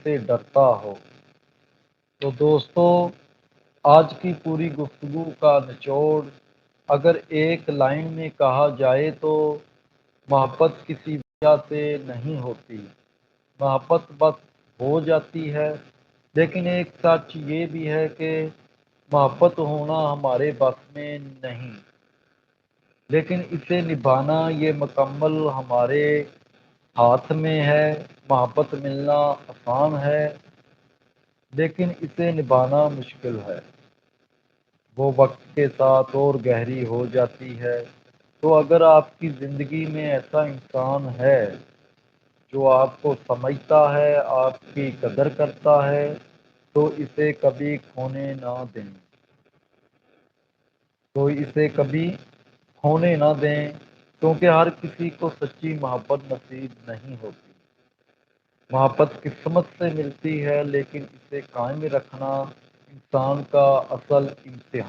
سے ڈرتا ہو۔ تو دوستو، آج کی پوری گفتگو کا نچوڑ اگر ایک لائن میں کہا جائے تو محبت کسی وجہ سے نہیں ہوتی، محبت بس ہو جاتی ہے۔ لیکن ایک سچ یہ بھی ہے کہ محبت ہونا ہمارے بس میں نہیں، لیکن اسے نبھانا یہ مکمل ہمارے ہاتھ میں ہے۔ محبت ملنا آسان ہے، لیکن اسے نبھانا مشکل ہے۔ وہ وقت کے ساتھ اور گہری ہو جاتی ہے۔ تو اگر آپ کی زندگی میں ایسا انسان ہے جو آپ کو سمجھتا ہے، آپ کی قدر کرتا ہے، تو اسے کبھی کھونے نہ دیں، کیونکہ ہر کسی کو سچی محبت نصیب نہیں ہوتی۔ محبت قسمت سے ملتی ہے، لیکن اسے قائم رکھنا انسان کا اصل امتحان